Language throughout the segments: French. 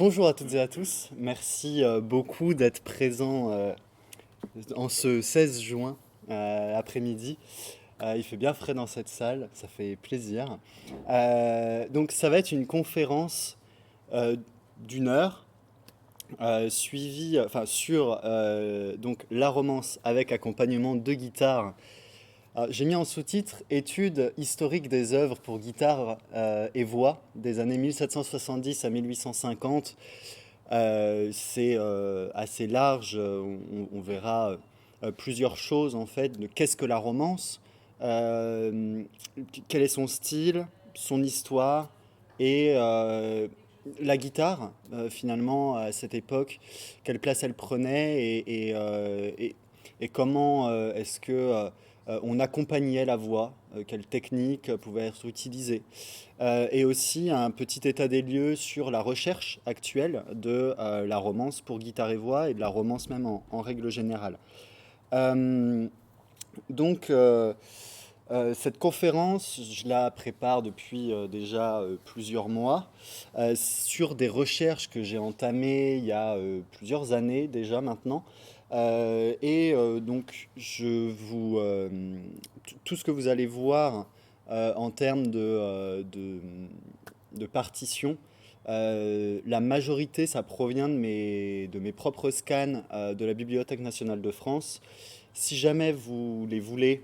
Bonjour à toutes et à tous, merci beaucoup d'être présents en ce 16 juin après-midi. Il fait bien frais dans cette salle, ça fait plaisir. Donc ça va être une conférence euh, d'une heure suivie, enfin sur donc la romance avec accompagnement de guitare. J'ai mis en sous-titre Étude historique des œuvres pour guitare et voix des années 1770 à 1850. C'est assez large, on verra plusieurs choses en fait de qu'est-ce que la romance, euh, quel est son style, son histoire et la guitare finalement à cette époque, quelle place elle prenait et comment est-ce que on accompagnait la voix, quelles techniques pouvaient être utilisées. Et aussi un petit état des lieux sur la recherche actuelle de la romance pour guitare et voix et de la romance même en règle générale. Euh, donc, cette conférence, je la prépare depuis déjà plusieurs mois sur des recherches que j'ai entamées il y a plusieurs années déjà maintenant. Donc, tout ce que vous allez voir en termes de partition, la majorité, ça provient de mes propres scans de la Bibliothèque nationale de France. Si jamais vous les voulez,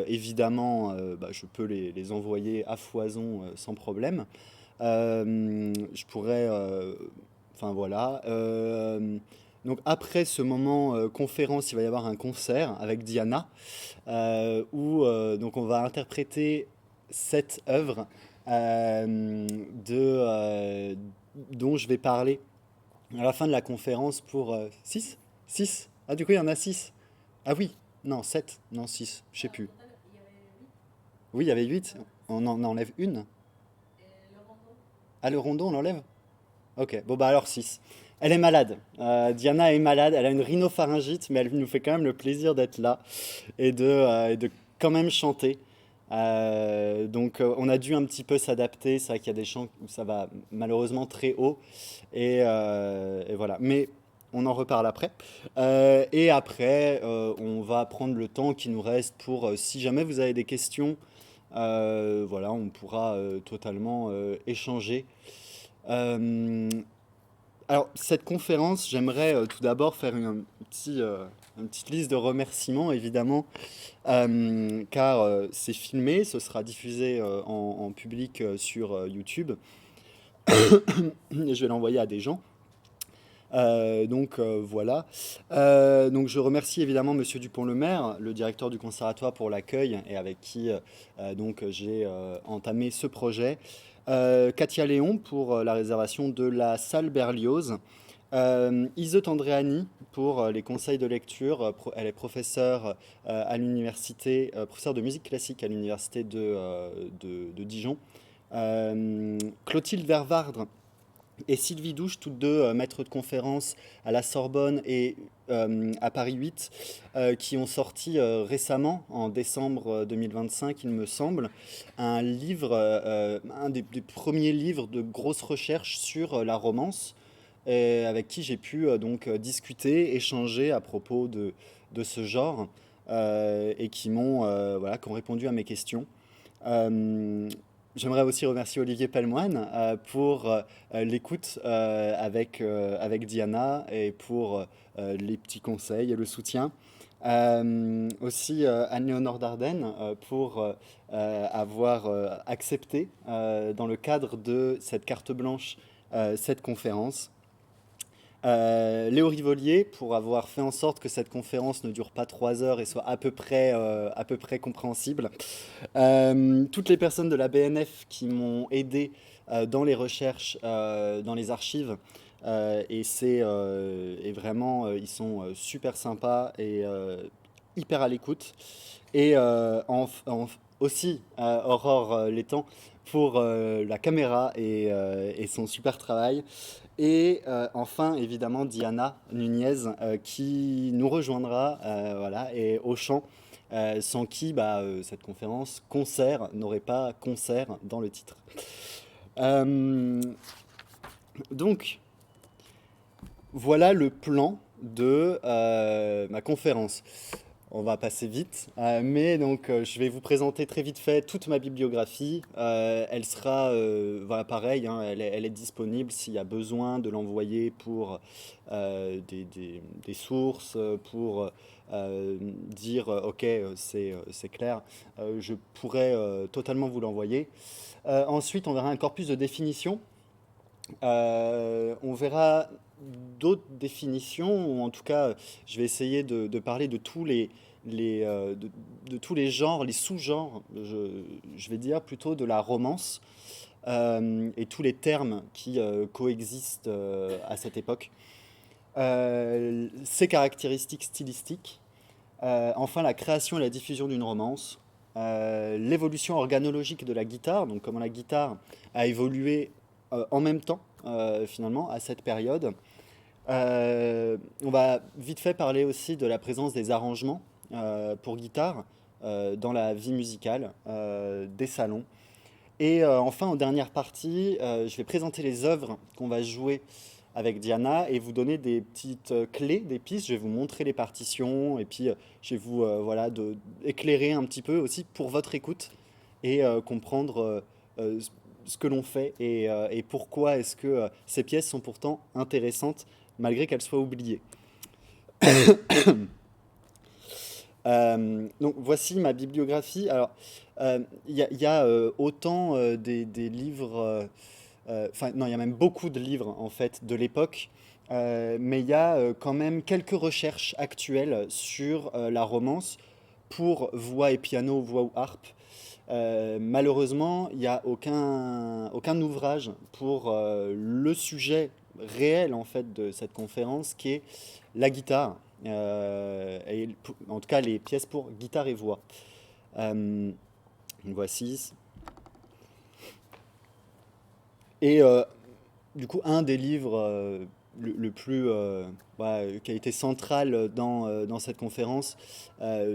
évidemment, je peux les envoyer à foison sans problème. Je pourrais, enfin voilà. Donc après ce moment conférence, il va y avoir un concert avec Diana où donc on va interpréter cette œuvre dont je vais parler à la fin de la conférence pour 6. 6. Ah, du coup, il y en a 6. Ah oui, non, 7. Non, 6. Je sais plus. Oui, il y avait 8. On en enlève une. Ah, le rondon, on l'enlève. Ok, bon bah alors 6. Elle est malade. Diana est malade, elle a une rhinopharyngite, mais elle nous fait quand même le plaisir d'être là et de quand même chanter. On a dû un petit peu s'adapter. C'est vrai qu'il y a des chants où ça va malheureusement très haut. Et voilà. Mais on en reparle après. Et après, on va prendre le temps qui nous reste pour, si jamais vous avez des questions, voilà, on pourra totalement échanger. Euh, alors, cette conférence, j'aimerais tout d'abord faire une petite liste de remerciements, évidemment, car c'est filmé, ce sera diffusé en public sur YouTube, et je vais l'envoyer à des gens. Voilà. Donc je remercie évidemment Monsieur Dupont-le-Maire, le directeur du conservatoire pour l'accueil et avec qui j'ai entamé ce projet. Katia Léon pour la réservation de la salle Berlioz. Iseut Andréani pour les conseils de lecture. Elle est professeure à l'université, professeure de musique classique à l'université de Dijon. Clotilde Vervardre et Sylvie Douche, toutes deux maîtres de conférences à la Sorbonne et à Paris 8, qui ont sorti récemment, en décembre 2025, il me semble, un livre, un des premiers livres de grosses recherches sur la romance, et avec qui j'ai pu discuter, échanger à propos de ce genre, et voilà, qui ont répondu à mes questions. Euh, J'aimerais aussi remercier Olivier Pellemoine pour l'écoute avec Diana et pour les petits conseils et le soutien. Aussi Anne-Léonore Dardenne pour avoir accepté dans le cadre de cette carte blanche cette conférence. Léo Rivolier pour avoir fait en sorte que cette conférence ne dure pas 3 heures et soit à peu près compréhensible. Toutes les personnes de la BNF qui m'ont aidé dans les recherches, dans les archives. Et vraiment, ils sont super sympas et hyper à l'écoute. Et aussi, Aurore Létang pour la caméra et son super travail. Et enfin, évidemment, Diana Nunez qui nous rejoindra voilà, et au chant, sans qui cette conférence concert n'aurait pas concert dans le titre. Euh, donc, Voilà le plan de ma conférence. On va passer vite, mais donc je vais vous présenter très vite fait toute ma bibliographie. Elle sera, voilà, pareil, hein, elle est disponible s'il y a besoin de l'envoyer pour des sources, pour dire ok, c'est clair. Je pourrais totalement vous l'envoyer. Ensuite, on verra un corpus de définition. On verra d'autres définitions, ou en tout cas, je vais essayer de parler de de tous les genres, les sous-genres, je vais dire plutôt de la romance, et tous les termes qui coexistent à cette époque. Ses caractéristiques stylistiques, enfin la création et la diffusion d'une romance, l'évolution organologique de la guitare, donc comment la guitare a évolué en même temps, finalement, à cette période. On va vite fait parler aussi de la présence des arrangements pour guitare dans la vie musicale des salons. Et enfin, en dernière partie, je vais présenter les œuvres qu'on va jouer avec Diana et vous donner des petites clés, des pistes. Je vais vous montrer les partitions et puis je vais vous voilà, éclairer un petit peu aussi pour votre écoute et comprendre euh, ce que l'on fait et pourquoi est-ce que ces pièces sont pourtant intéressantes malgré qu'elles soient oubliées. Donc voici ma bibliographie. Alors, il y a autant des livres, enfin non, il y a même beaucoup de livres en fait de l'époque, mais il y a quand même quelques recherches actuelles sur la romance pour voix et piano, voix ou harpe. Malheureusement, il n'y a aucun ouvrage pour le sujet réel en fait de cette conférence qui est la guitare, en tout cas les pièces pour guitare et voix. Euh, Voici. Et du coup, un des livres le plus voilà, qui a été central dans cette conférence,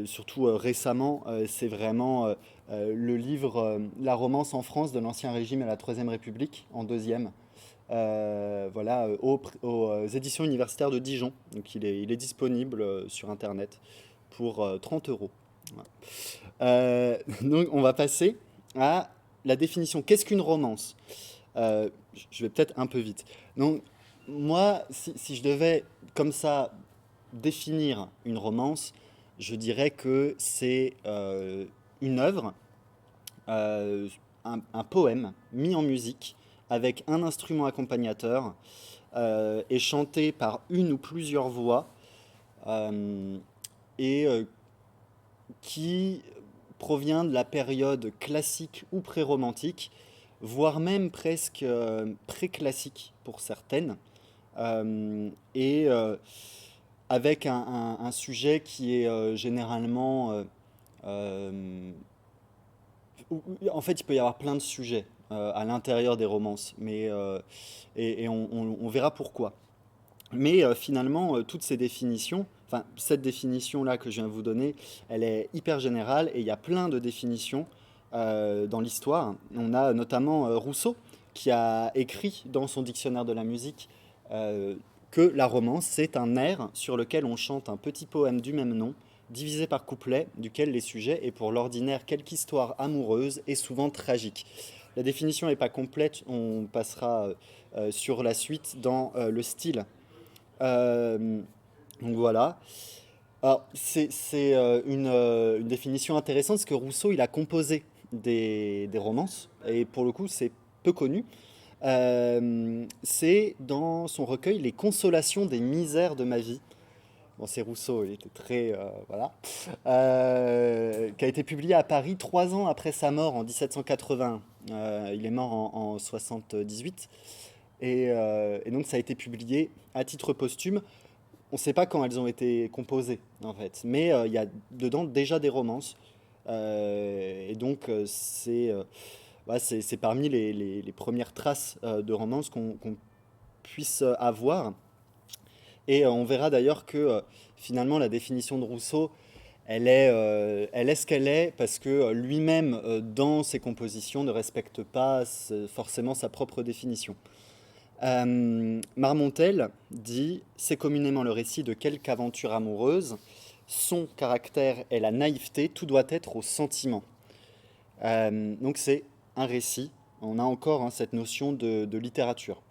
surtout récemment, c'est vraiment le livre La romance en France de l'Ancien Régime à la Troisième République, en deuxième. Voilà, aux éditions universitaires de Dijon. Donc il est disponible sur Internet pour 30 euros. Voilà. Donc on va passer à la définition. Qu'est-ce qu'une romance? Je vais peut-être un peu vite. Donc, moi, si je devais, comme ça, définir une romance, je dirais que c'est une œuvre, euh, un poème mis en musique avec un instrument accompagnateur et chanté par une ou plusieurs voix euh, et qui provient de la période classique ou pré-romantique, voire même presque pré-classique pour certaines, et avec un sujet qui est généralement... euh, en fait, il peut y avoir plein de sujets à l'intérieur des romances, et on verra pourquoi. Mais finalement, toutes ces définitions, enfin cette définition-là que je viens de vous donner, elle est hyper générale et il y a plein de définitions dans l'histoire. On a notamment Rousseau qui a écrit dans son dictionnaire de la musique euh, que la romance, c'est un air sur lequel on chante un petit poème du même nom, divisé par couplets, duquel les sujets est pour l'ordinaire quelque histoire amoureuse et souvent tragique. La définition n'est pas complète, on passera sur la suite dans le style. Euh, donc voilà. Alors, c'est une définition intéressante parce que Rousseau, il a composé des romances et pour le coup, c'est peu connu. C'est dans son recueil Les consolations des misères de ma vie. Bon, c'est Rousseau, il était très. Voilà. Qui a été publié à Paris 3 ans après sa mort en 1781. Il est mort en 78. Et donc, ça a été publié à titre posthume. On ne sait pas quand elles ont été composées, en fait. Mais il y a dedans déjà des romances. Et donc, ouais, c'est parmi les premières traces de romances qu'on puisse avoir. Et on verra d'ailleurs que finalement, la définition de Rousseau, elle est ce qu'elle est parce que lui-même, dans ses compositions, ne respecte pas forcément sa propre définition. Marmontel dit: c'est communément le récit de quelque aventure amoureuse. Son caractère est la naïveté, tout doit être au sentiment. Donc c'est un récit. On a encore hein, cette notion de littérature.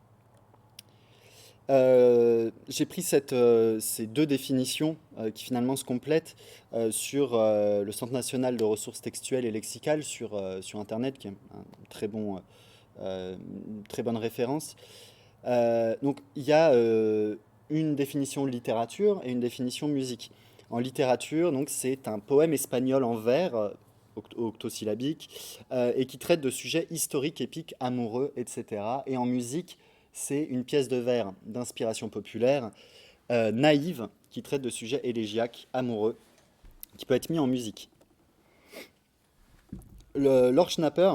J'ai pris ces deux définitions qui finalement se complètent sur le Centre national de ressources textuelles et lexicales sur Internet, qui est une très bonne référence. Donc il y a une définition littérature et une définition musique. En littérature, donc c'est un poème espagnol en vers, octosyllabique, et qui traite de sujets historiques, épiques, amoureux, etc. Et en musique, c'est une pièce de vers d'inspiration populaire, naïve, qui traite de sujets élégiaques, amoureux, qui peut être mis en musique. Lord Schnapper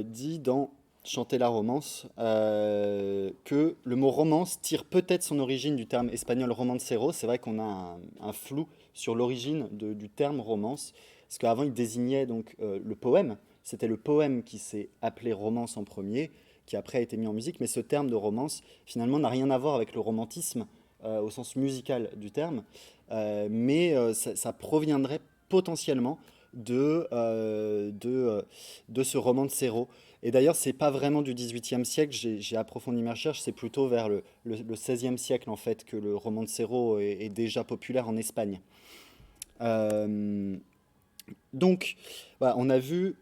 dit dans Chanter la romance que le mot romance tire peut-être son origine du terme espagnol romancero. C'est vrai qu'on a un flou sur l'origine du terme romance, parce qu'avant il désignait donc le poème. C'était le poème qui s'est appelé romance en premier, qui après a été mis en musique, mais ce terme de romance finalement n'a rien à voir avec le romantisme au sens musical du terme, ça proviendrait potentiellement de ce romancero. Et d'ailleurs, c'est pas vraiment du XVIIIe siècle, j'ai approfondi mes recherches, c'est plutôt vers le XVIe siècle en fait que le romancero est déjà populaire en Espagne. Euh, donc, voilà, on a vu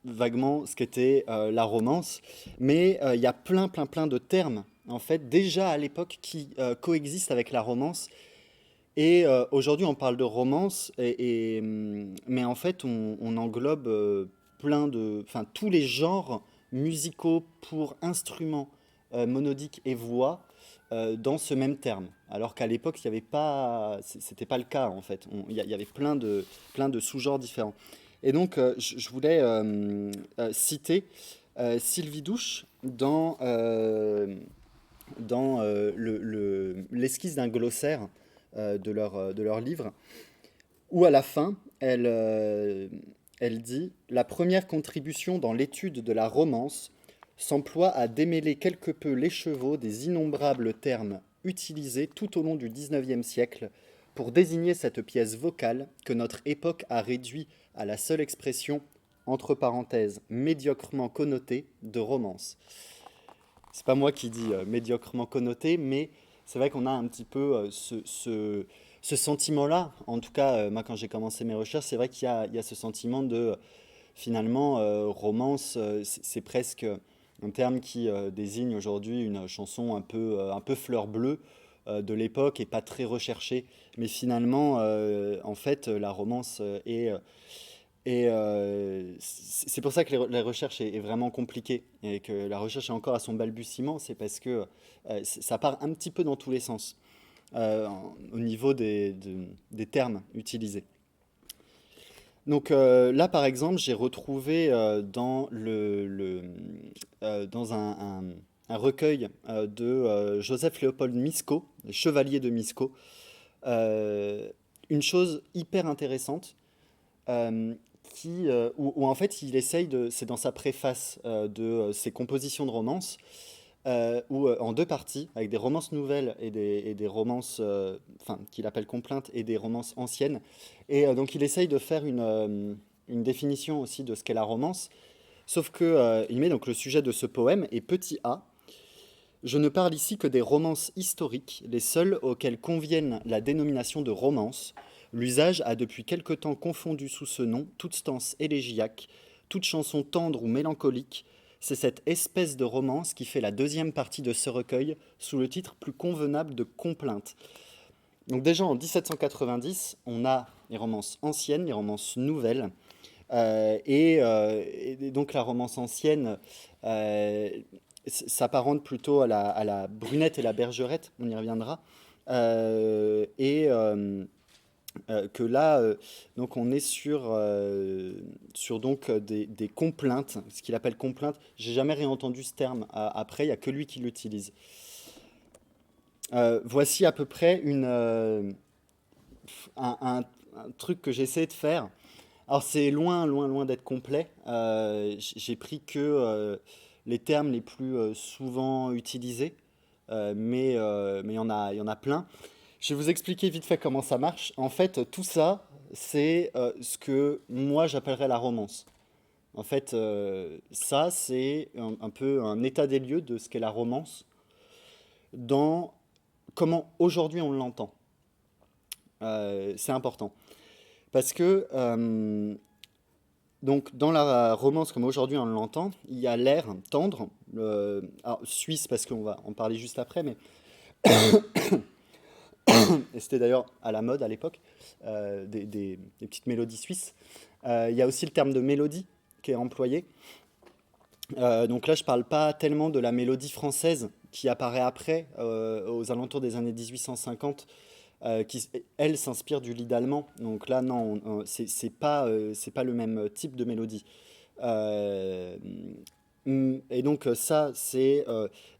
vaguement ce qu'était la romance, mais il y a plein de termes en fait déjà à l'époque qui coexistent avec la romance. Et aujourd'hui, on parle de romance, mais en fait, on englobe enfin, tous les genres musicaux pour instruments monodiques et voix dans ce même terme. Alors qu'à l'époque, il y avait pas, c'était pas le cas en fait. Il y avait plein de sous-genres différents. Et donc, je voulais citer Sylvie Douche dans l'esquisse d'un glossaire de leur livre, où à la fin, elle dit: la première contribution dans l'étude de la romance s'emploie à démêler quelque peu l'écheveau des innombrables termes utilisés tout au long du XIXe siècle pour désigner cette pièce vocale que notre époque a réduit à la seule expression, entre parenthèses, médiocrement connotée, de romance. C'est pas moi qui dis médiocrement connoté, mais c'est vrai qu'on a un petit peu ce sentiment-là. En tout cas, moi, quand j'ai commencé mes recherches, c'est vrai il y a ce sentiment de, finalement, romance, c'est presque un terme qui désigne aujourd'hui une chanson un peu fleur bleue de l'époque et pas très recherchée. Mais finalement, en fait, la romance c'est pour ça que la recherche est vraiment compliquée et que la recherche est encore à son balbutiement, c'est parce que ça part un petit peu dans tous les sens au niveau des termes utilisés. Donc là, par exemple, j'ai retrouvé dans un recueil de Joseph Léopold Misco, Chevalier de Misco, euh, une chose hyper intéressante euh, où en fait il essaye c'est dans sa préface de ses compositions de romances, en deux parties, avec des romances nouvelles et des romances, enfin, qu'il appelle complaintes, et des romances anciennes. Et donc il essaye de faire une définition aussi de ce qu'est la romance, sauf que il met donc le sujet de ce poème et petit a. Je ne parle ici que des romances historiques, les seules auxquelles convienne la dénomination de romance. L'usage a depuis quelque temps confondu sous ce nom toute stance élégiaque, toute chanson tendre ou mélancolique. C'est cette espèce de romance qui fait la deuxième partie de ce recueil sous le titre plus convenable de complainte. Donc déjà en 1790, on a les romances anciennes, les romances nouvelles. Et donc la romance ancienne euh, s'apparente plutôt à la Brunette et la Bergerette, on y reviendra. Que là, donc on est sur donc des complaintes, ce qu'il appelle complaintes. J'ai jamais réentendu ce terme après, il n'y a que lui qui l'utilise. Voici à peu près un truc que j'essaie de faire. Alors c'est loin d'être complet. J'ai pris que les termes les plus souvent utilisés, mais il y en a plein. Je vais vous expliquer vite fait comment ça marche. En fait, tout ça, c'est ce que moi j'appellerais la romance. En fait, ça, c'est un peu un état des lieux de ce qu'est la romance dans comment aujourd'hui on l'entend. C'est important. Parce que donc dans la romance comme aujourd'hui on l'entend, il y a l'air tendre, alors, suisse parce qu'on va en parler juste après, mais et c'était d'ailleurs à la mode à l'époque, des petites mélodies suisses. Il y a aussi le terme de mélodie qui est employé. Donc là, je parle pas tellement de la mélodie française qui apparaît après, aux alentours des années 1850, qui, elle, s'inspire du lied allemand. Donc là, non, c'est pas le même type de mélodie. Euh, et donc ça, c'est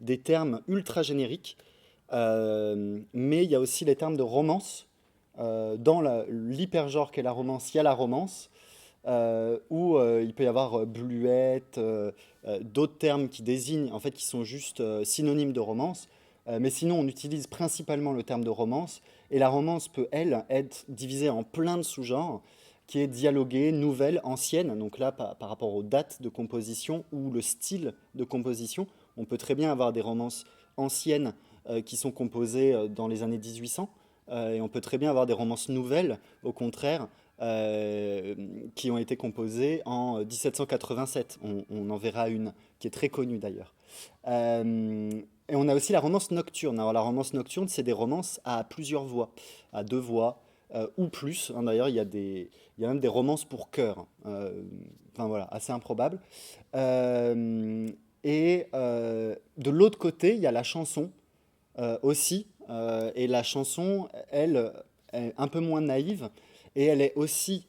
des termes ultra génériques, mais il y a aussi les termes de romance. Dans l'hypergenre qu'est la romance, il y a la romance, où il peut y avoir bluette, d'autres termes qui désignent, en fait, qui sont juste synonymes de romance. Mais sinon, on utilise principalement le terme de romance. Et la romance peut, elle, être divisée en plein de sous-genres, qui est dialoguée, nouvelle, ancienne. Donc là, par rapport aux dates de composition ou le style de composition, on peut très bien avoir des romances anciennes qui sont composées dans les années 1800. Et on peut très bien avoir des romances nouvelles, au contraire, euh, qui ont été composées en 1787. On en verra une qui est très connue d'ailleurs. Euh, et on a aussi la romance nocturne. Alors la romance nocturne, c'est des romances à plusieurs voix, à deux voix ou plus. Hein, d'ailleurs, il y a même des romances pour chœur. Enfin voilà, assez improbable. De l'autre côté, il y a la chanson aussi. Et la chanson, elle, est un peu moins naïve. Et elle est aussi,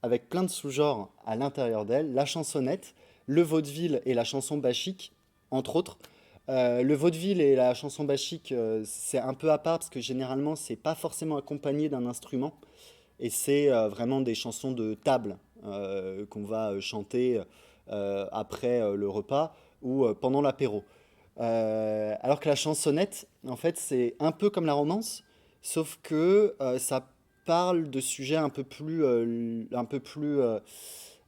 avec plein de sous-genres à l'intérieur d'elle, la chansonnette, le vaudeville et la chanson bachique, entre autres. Le vaudeville et la chanson bachique, c'est un peu à part parce que généralement, c'est pas forcément accompagné d'un instrument. Et c'est vraiment des chansons de table qu'on va chanter après le repas ou pendant l'apéro. Alors que la chansonnette, en fait, c'est un peu comme la romance, sauf que ça parle de sujets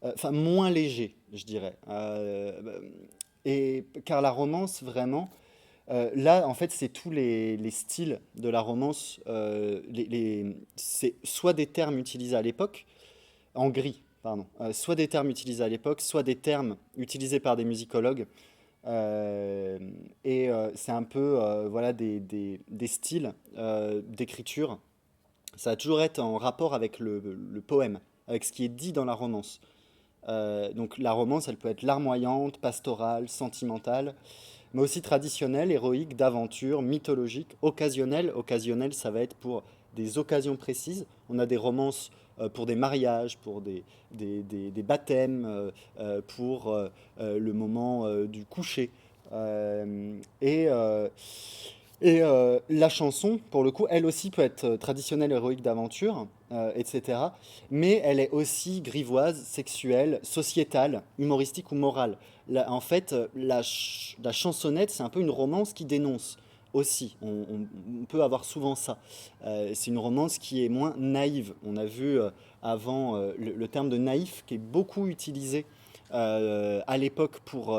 enfin moins légers, je dirais. Car la romance, vraiment, là, en fait, c'est tous les styles de la romance. C'est soit des termes utilisés à l'époque, en gris, pardon, soit des termes utilisés à l'époque, soit des termes utilisés par des musicologues. Euh, c'est un peu voilà, des styles d'écriture. Ça va toujours être en rapport avec le poème, avec ce qui est dit dans la romance. Donc la romance, elle peut être larmoyante, pastorale, sentimentale, mais aussi traditionnelle, héroïque, d'aventure, mythologique, occasionnelle. Occasionnelle, ça va être pour des occasions précises. On a des romances pour des mariages, pour des baptêmes, pour le moment du coucher. Euh, et euh, la chanson, pour le coup, elle aussi peut être traditionnelle, héroïque, d'aventure, etc. Mais elle est aussi grivoise, sexuelle, sociétale, humoristique ou morale. En fait, la chansonnette, c'est un peu une romance qui dénonce aussi. On peut avoir souvent ça. C'est une romance qui est moins naïve. On a vu avant le terme de naïf qui est beaucoup utilisé à l'époque pour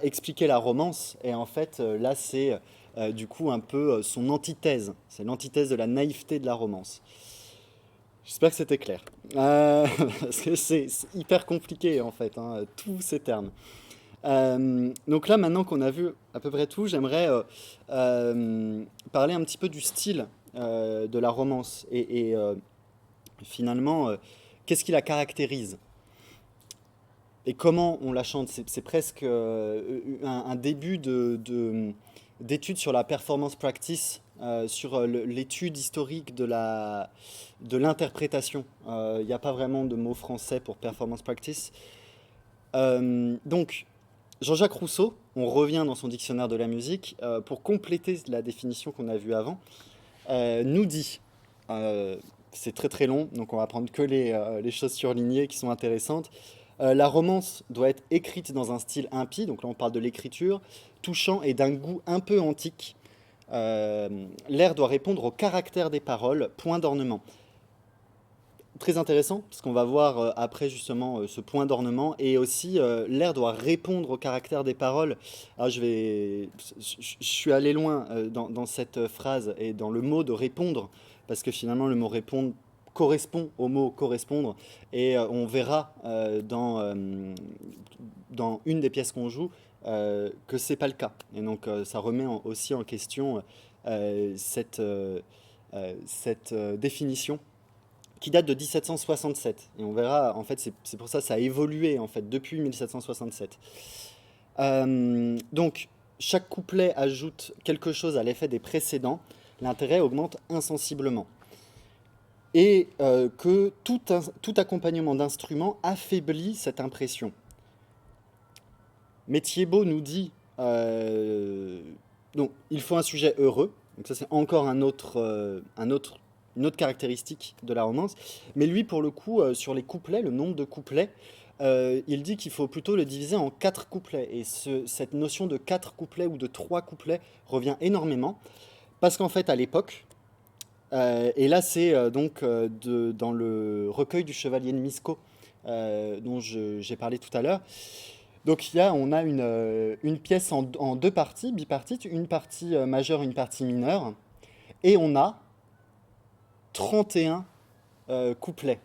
expliquer la romance. Et en fait, là, c'est du coup un peu son antithèse. C'est l'antithèse de la naïveté de la romance. J'espère que c'était clair. Parce que c'est hyper compliqué en fait, hein, tous ces termes. Donc là, maintenant qu'on a vu à peu près tout, j'aimerais parler un petit peu du style de la romance et finalement, qu'est-ce qui la caractérise et comment on la chante. C'est presque un début d'étude sur la performance practice, sur l'étude historique de l'interprétation. Il n'y a pas vraiment de mot français pour performance practice. Donc, Jean-Jacques Rousseau, on revient dans son dictionnaire de la musique, pour compléter la définition qu'on a vue avant, nous dit, euh, c'est très très long, donc on va prendre que les choses surlignées qui sont intéressantes. La romance doit être écrite dans un style impie, donc là on parle de l'écriture, touchant et d'un goût un peu antique. L'air doit répondre au caractère des paroles, point d'ornement. Très intéressant, parce qu'on va voir après justement ce point d'ornement, et aussi l'air doit répondre au caractère des paroles. Alors je suis allé loin dans cette phrase et dans le mot de répondre, parce que finalement le mot répondre correspond au mot correspondre, et on verra dans une des pièces qu'on joue que c'est pas le cas. Et donc ça remet aussi en question cette définition qui date de 1767. Et on verra, en fait, c'est pour ça que ça a évolué en fait depuis 1767. Donc, chaque couplet ajoute quelque chose à l'effet des précédents, l'intérêt augmente insensiblement. Et que tout accompagnement d'instruments affaiblit cette impression. Mais Thiebaud nous dit, donc, il faut un sujet heureux, donc ça c'est encore une autre caractéristique de la romance. Mais lui, pour le coup, sur les couplets, le nombre de couplets, il dit qu'il faut plutôt le diviser en quatre couplets. Et cette notion de quatre couplets ou de trois couplets revient énormément. Parce qu'en fait, à l'époque, et là c'est dans le recueil du Chevalier de Miscau, dont j'ai parlé tout à l'heure. Donc on a une pièce en deux parties, bipartite, une partie majeure, une partie mineure. Et on a 31 couplets.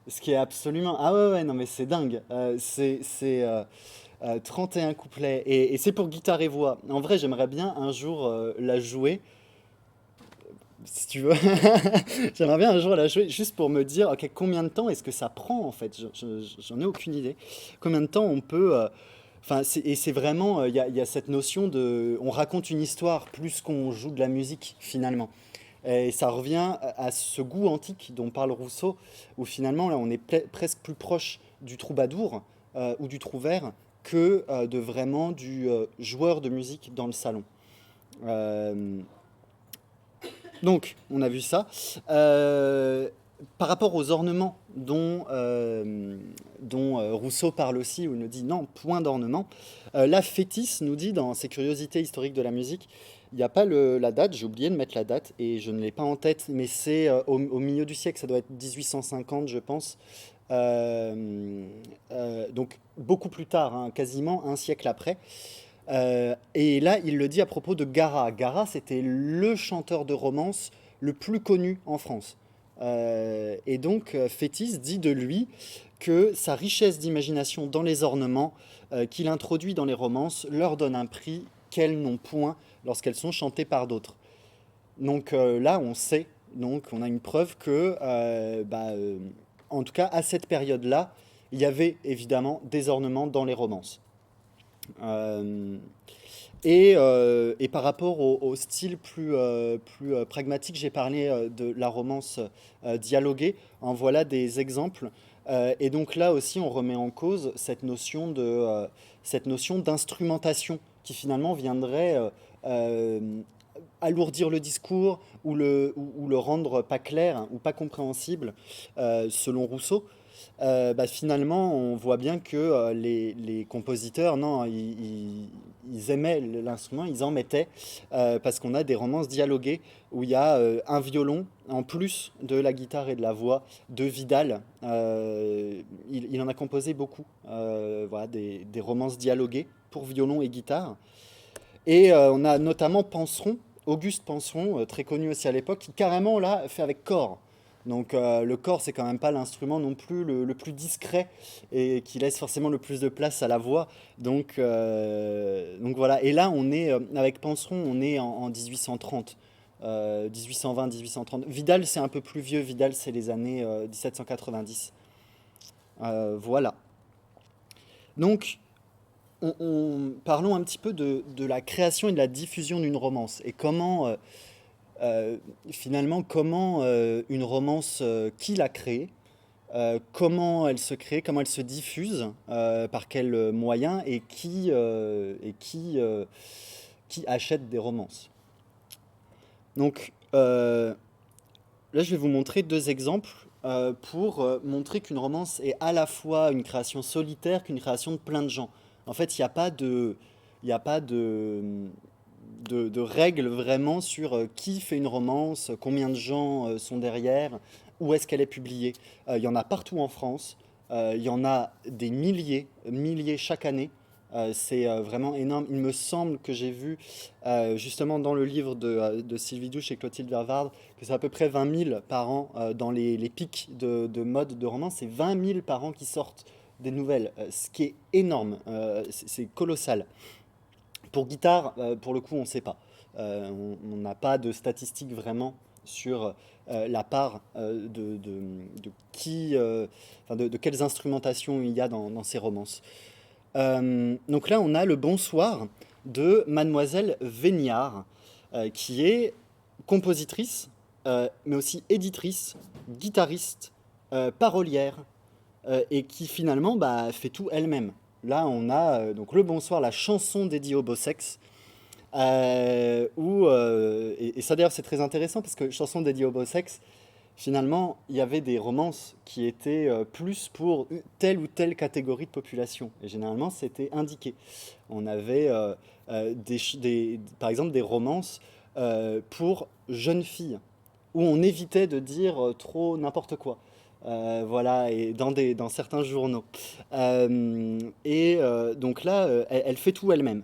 Ce qui est absolument... Ah ouais, ouais, non mais c'est dingue. C'est 31 couplets. Et c'est pour guitare et voix. En vrai, j'aimerais bien un jour la jouer, si tu veux. J'aimerais bien un jour la jouer juste pour me dire, ok, combien de temps est-ce que ça prend en fait? J'en ai aucune idée. Combien de temps on peut... Enfin, et c'est vraiment, y a cette notion de... On raconte une histoire plus qu'on joue de la musique finalement. Et ça revient à ce goût antique dont parle Rousseau, où finalement là on est presque plus proche du troubadour ou du trouvère que de vraiment du joueur de musique dans le salon. Euh, donc on a vu ça. Par rapport aux ornements dont Rousseau parle aussi, où il nous dit non, point d'ornement, là Fétis nous dit dans ses curiosités historiques de la musique, il n'y a pas la date, j'ai oublié de mettre la date et je ne l'ai pas en tête, mais c'est au milieu du siècle, ça doit être 1850 je pense. Donc beaucoup plus tard, hein, quasiment un siècle après. Et là, il le dit à propos de Garat. Garat, c'était le chanteur de romance le plus connu en France. Et donc, Fétis dit de lui que sa richesse d'imagination dans les ornements qu'il introduit dans les romances leur donne un prix qu'elles n'ont point lorsqu'elles sont chantées par d'autres. Donc là, on sait, donc on a une preuve que, en tout cas, à cette période-là, il y avait évidemment des ornements dans les romances. Euh, et par rapport au style plus pragmatique, j'ai parlé de la romance dialoguée. En voilà des exemples. Et donc là aussi, on remet en cause cette notion d'instrumentation qui finalement viendrait alourdir le discours ou le rendre pas clair hein, ou pas compréhensible, selon Rousseau. Finalement, on voit bien que les compositeurs, non, ils aimaient l'instrument, ils en mettaient, parce qu'on a des romances dialoguées où il y a un violon, en plus de la guitare et de la voix, de Vidal. Il en a composé beaucoup, voilà, des romances dialoguées pour violon et guitare. Et on a notamment Panseron, Auguste Panseron, très connu aussi à l'époque, qui carrément là fait avec corps. Donc le corps, c'est quand même pas l'instrument non plus le plus discret et qui laisse forcément le plus de place à la voix. Donc voilà. Et là, on est avec Panseron, on est en 1830, 1820-1830. Vidal, c'est un peu plus vieux. Vidal, c'est les années 1790. Voilà. Donc parlons un petit peu de la création et de la diffusion d'une romance et finalement comment une romance, qui l'a créée, comment elle se crée, comment elle se diffuse, par quels moyens qui achète des romances. Donc là, je vais vous montrer deux exemples pour montrer qu'une romance est à la fois une création solitaire qu'une création de plein de gens. En fait, il y a pas de règles vraiment sur qui fait une romance, combien de gens sont derrière, où est-ce qu'elle est publiée. Il y en a partout en France, il y en a des milliers chaque année. C'est vraiment énorme. Il me semble que j'ai vu justement dans le livre de Sylvie Douche et Clotilde Vervarde que c'est à peu près 20 000 par an dans les pics de mode de romance. C'est 20 000 par an qui sortent des nouvelles, ce qui est énorme. C'est colossal. Pour guitare, pour le coup, on ne sait pas. On n'a pas de statistiques vraiment sur la part de qui, enfin de quelles instrumentations il y a dans ces romances. Donc là, on a le bonsoir de Mademoiselle Véniard, qui est compositrice, mais aussi éditrice, guitariste, parolière, et qui finalement bah, fait tout elle-même. Là, on a donc le bonsoir, la chanson dédiée au beau sexe, et ça d'ailleurs c'est très intéressant parce que chanson dédiée au beau sexe, finalement, il y avait des romances qui étaient plus pour telle ou telle catégorie de population. Et généralement, c'était indiqué. On avait par exemple des romances pour jeunes filles, où on évitait de dire trop n'importe quoi. Voilà, et dans certains journaux. Donc là, elle fait tout elle-même.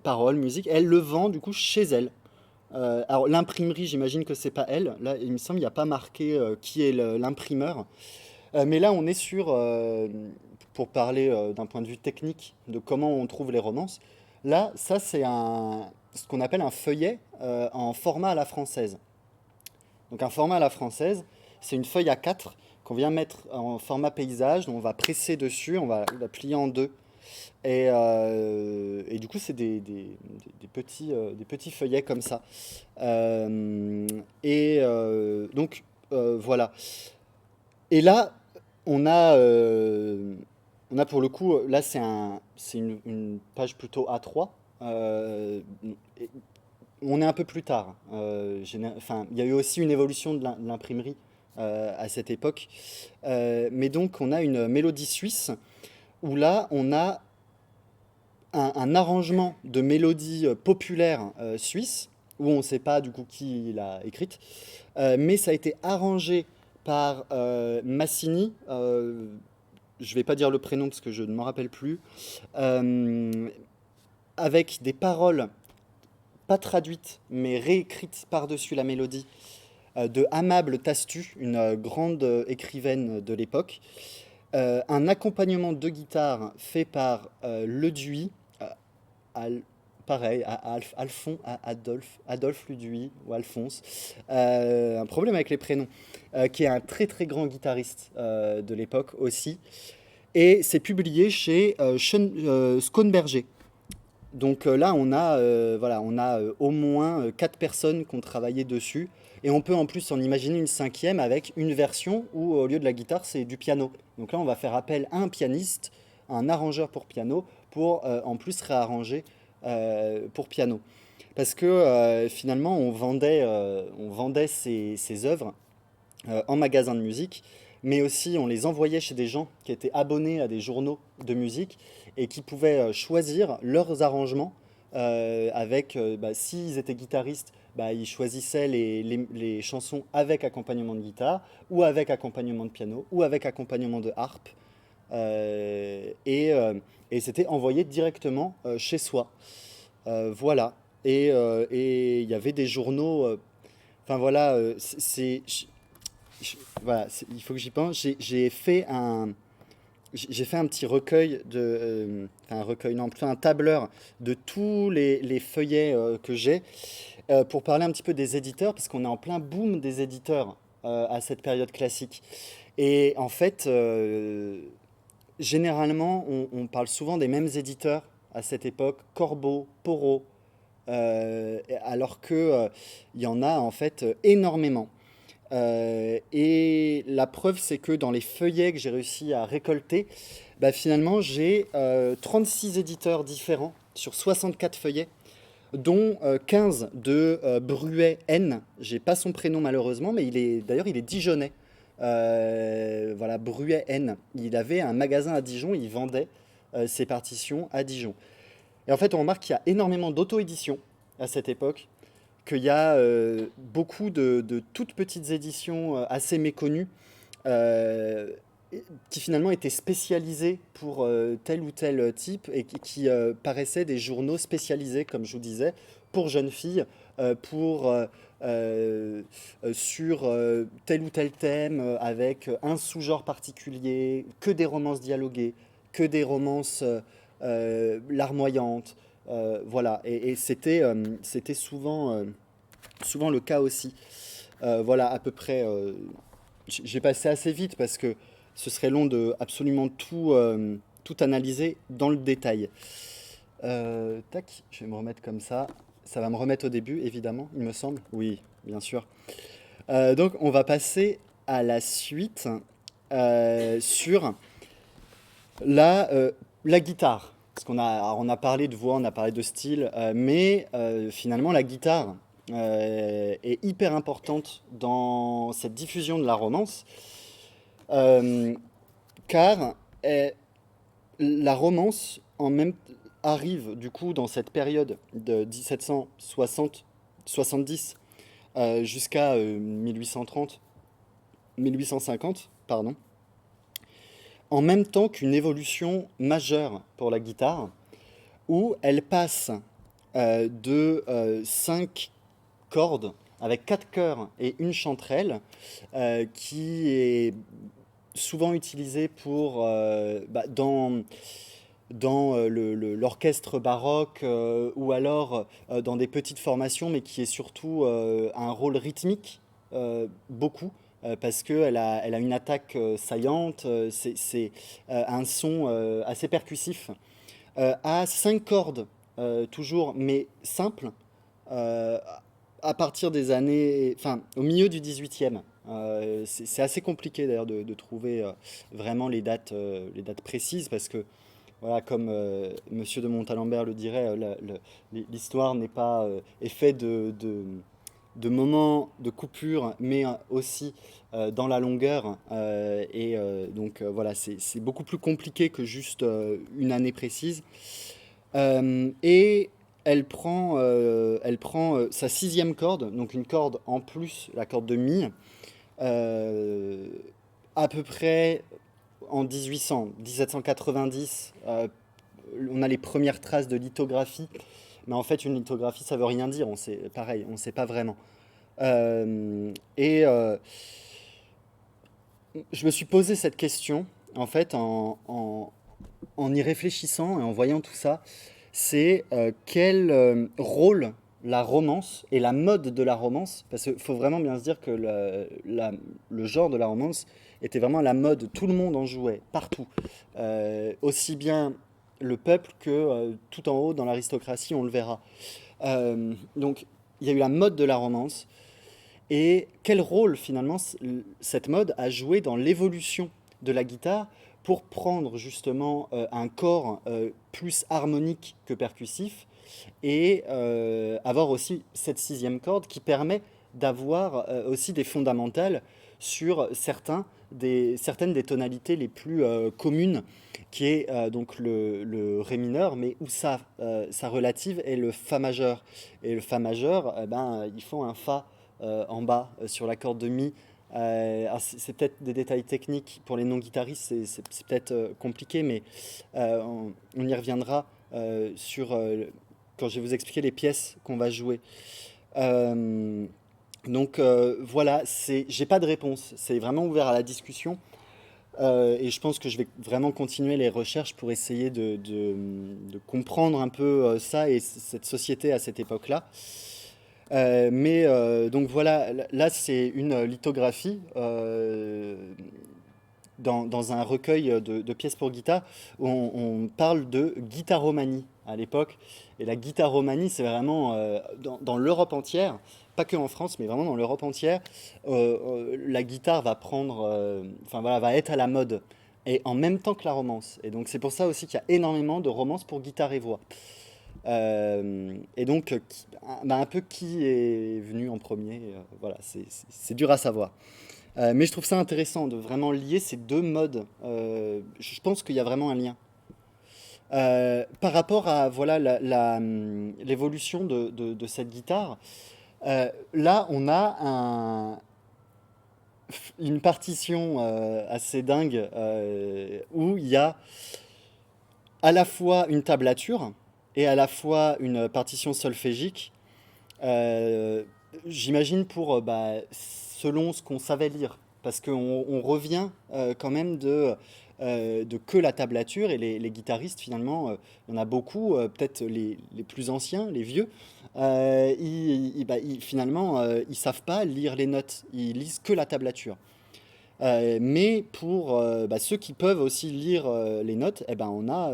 Paroles, musique, elle le vend du coup chez elle. Alors l'imprimerie, j'imagine que c'est pas elle. Là, il me semble, il n'y a pas marqué qui est l'imprimeur. Mais là, on est sur, pour parler d'un point de vue technique de comment on trouve les romances. Là, ça c'est ce qu'on appelle un feuillet en format à la française. Donc un format à la française, c'est une feuille A4 qu'on vient mettre en format paysage, dont on va presser dessus, on va la plier en deux. Et du coup, c'est des petits feuillets comme ça. Donc, voilà. Et là, on a, euh, on a pour le coup, là, c'est une page plutôt A3. Et on est un peu plus tard. Enfin, il y a eu aussi une évolution de l'imprimerie à cette époque. Mais donc, on a une mélodie suisse où là, on a un arrangement de mélodie populaire suisse, où on ne sait pas du coup qui l'a écrite, mais ça a été arrangé par Massini, je ne vais pas dire le prénom parce que je ne m'en rappelle plus, euh, avec des paroles pas traduites, mais réécrites par-dessus la mélodie, de Amable Tastu, une grande écrivaine de l'époque. Un accompagnement de guitare fait par Leduy, euh, Al- pareil, Adolphe Luduy ou Alphonse. Un problème avec les prénoms, qui est un très très grand guitariste de l'époque aussi. Et c'est publié chez Schoenberger. Donc là, on a au moins quatre personnes qui ont travaillé dessus. Et on peut en plus en imaginer une cinquième avec une version où au lieu de la guitare, c'est du piano. Donc là, on va faire appel à un pianiste, à un arrangeur pour piano, pour en plus réarranger pour piano. Parce que finalement, on vendait ces œuvres en magasin de musique, mais aussi on les envoyait chez des gens qui étaient abonnés à des journaux de musique et qui pouvaient choisir leurs arrangements avec, bah, s'ils étaient guitaristes, bah, ils choisissaient les chansons avec accompagnement de guitare, ou avec accompagnement de piano, ou avec accompagnement de harpe. Euh, et euh, et c'était envoyé directement chez soi. Voilà. Et il y avait des journaux. Enfin voilà, voilà, il faut que j'y pense. J'ai fait un petit recueil enfin, un recueil, non, plutôt un tableur de tous les feuillets que j'ai pour parler un petit peu des éditeurs, parce qu'on est en plein boom des éditeurs à cette période classique. Et en fait, généralement, on parle souvent des mêmes éditeurs à cette époque, Corbeau, Porot, alors que il y en a en fait énormément. Et la preuve, c'est que dans les feuillets que j'ai réussi à récolter, bah, finalement, j'ai 36 éditeurs différents sur 64 feuillets, dont 15 de Bruet N. J'ai pas son prénom malheureusement, mais d'ailleurs il est dijonnais. Voilà, Bruet N. Il avait un magasin à Dijon, il vendait ses partitions à Dijon. Et en fait, on remarque qu'il y a énormément d'auto-éditions à cette époque, qu'il y a beaucoup de toutes petites éditions assez méconnues euh, qui finalement étaient spécialisées pour tel ou tel type et qui paraissaient des journaux spécialisés, comme je vous disais, pour jeunes filles, pour sur tel ou tel thème, avec un sous-genre particulier, que des romances dialoguées, que des romances larmoyantes. Voilà, et c'était souvent le cas aussi. Voilà, à peu près. J'ai passé assez vite parce que ce serait long de absolument tout analyser dans le détail. Tac, je vais me remettre comme ça. Ça va me remettre au début, évidemment, il me semble. Oui, bien sûr. Donc, on va passer à la suite sur la guitare. Parce on a parlé de voix, on a parlé de style, mais finalement, la guitare est hyper importante dans cette diffusion de la romance, euh, car la romance en même arrive du coup dans cette période de 1760-70 jusqu'à 1830, 1850, pardon, en même temps qu'une évolution majeure pour la guitare, où elle passe de 5 cordes avec 4 chœurs et une chanterelle, qui est souvent utilisée dans l'orchestre baroque, ou alors dans des petites formations, mais qui est surtout un rôle rythmique, beaucoup, parce qu'elle a une attaque saillante, c'est un son assez percussif, à 5 cordes, toujours, mais simple, euh, à partir des années, enfin, au milieu du 18e. C'est assez compliqué d'ailleurs de trouver vraiment les dates précises parce que voilà, comme Monsieur de Montalembert le dirait, l'histoire n'est pas est fait de moments de coupure, mais aussi dans la longueur. Voilà, c'est beaucoup plus compliqué que juste une année précise. Et elle prend sa sixième corde, donc une corde en plus, la corde de mi, euh, à peu près en 1800, 1790, on a les premières traces de lithographie, mais en fait, une lithographie, ça veut rien dire. On sait, pareil, on ne sait pas vraiment. Et je me suis posé cette question, en fait, en y réfléchissant et en voyant tout ça, c'est quel rôle la romance et la mode de la romance, parce qu'il faut vraiment bien se dire que le genre de la romance était vraiment à la mode, tout le monde en jouait, partout. Aussi bien le peuple que tout en haut dans l'aristocratie, on le verra. Donc il y a eu la mode de la romance, et quel rôle finalement cette mode a joué dans l'évolution de la guitare pour prendre justement un corps plus harmonique que percussif, et avoir aussi cette sixième corde qui permet d'avoir aussi des fondamentales sur certaines des tonalités les plus communes, qui est donc le ré mineur, mais où sa relative est le fa majeur. Et le fa majeur, ben, il faut un fa en bas sur la corde de mi. Alors c'est peut-être des détails techniques pour les non-guitaristes, c'est peut-être compliqué, mais on y reviendra quand je vais vous expliquer les pièces qu'on va jouer. Euh, voilà, j'ai pas de réponse, c'est vraiment ouvert à la discussion. Et je pense que je vais vraiment continuer les recherches pour essayer de comprendre un peu ça et cette société à cette époque-là. Donc voilà, là c'est une lithographie dans un recueil de pièces pour guitare où on parle de guitaromanie à l'époque. Et la guitaromanie, c'est vraiment dans l'Europe entière, pas que en France, mais vraiment dans l'Europe entière, la guitare va prendre, enfin voilà, va être à la mode. Et en même temps que la romance. Et donc c'est pour ça aussi qu'il y a énormément de romances pour guitare et voix. Et donc, un peu qui est venu en premier, voilà, c'est dur à savoir. Mais je trouve ça intéressant de vraiment lier ces deux modes. Je pense qu'il y a vraiment un lien. Par rapport à voilà, l'évolution de cette guitare, là, on a une partition assez dingue où il y a à la fois une tablature et à la fois une partition solfégique. Euh, J'imagine pour selon ce qu'on savait lire, parce qu'on revient quand même de que la tablature et les guitaristes finalement, il y en a beaucoup, peut-être les plus anciens, les vieux, finalement ils savent pas lire les notes, ils lisent que la tablature. Mais pour ceux qui peuvent aussi lire les notes, eh ben, on a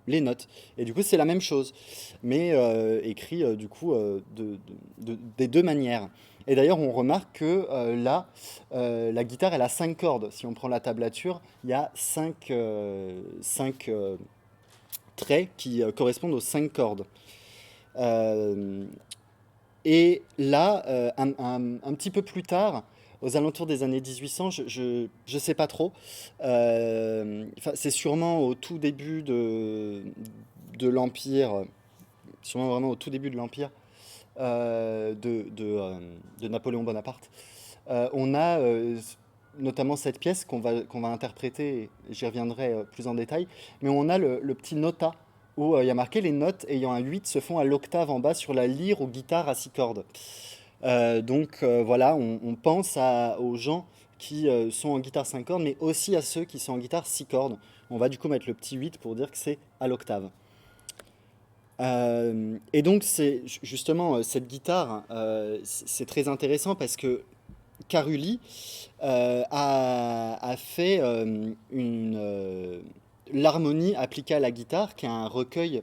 les notes. Et du coup, c'est la même chose, mais écrit du coup des deux manières. Et d'ailleurs, on remarque que là, la guitare, elle a 5 cordes. Si on prend la tablature, il y a 5 traits qui correspondent aux 5 cordes. Euh, et là, un petit peu plus tard, aux alentours des années 1800, je sais pas trop. Enfin, c'est sûrement au tout début de l'Empire, sûrement vraiment au tout début de l'Empire de Napoléon Bonaparte. On a notamment cette pièce qu'on va interpréter, j'y reviendrai plus en détail, mais on a le petit nota où il y a marqué les notes ayant un 8 se font à l'octave en bas sur la lyre ou guitare à 6 cordes. Voilà, on pense aux gens qui sont en guitare 5 cordes, mais aussi à ceux qui sont en guitare 6 cordes. On va du coup mettre le petit 8 pour dire que c'est à l'octave. Et donc c'est justement cette guitare, c'est très intéressant parce que Carulli a fait l'harmonie appliquée à la guitare, qui est un recueil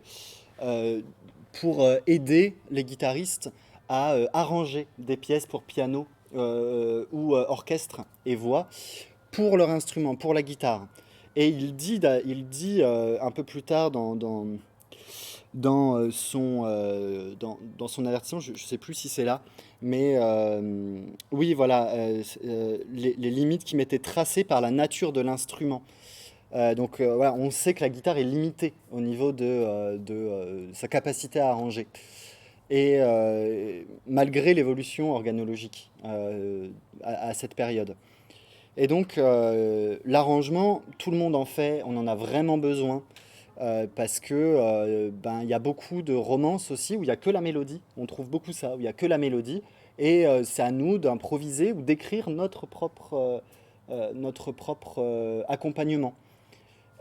pour aider les guitaristes à arranger des pièces pour piano ou orchestre et voix pour leur instrument, pour la guitare. Et il dit un peu plus tard dans son avertissement, je ne sais plus si c'est là, mais oui, voilà, les limites qui m'étaient tracées par la nature de l'instrument. Voilà, on sait que la guitare est limitée au niveau de sa capacité à arranger. Et malgré l'évolution organologique à cette période. Et donc l'arrangement, tout le monde en fait, on en a vraiment besoin. Parce que il y a beaucoup de romances aussi où il n'y a que la mélodie. On trouve beaucoup ça, où il n'y a que la mélodie. Et c'est à nous d'improviser ou d'écrire notre propre accompagnement.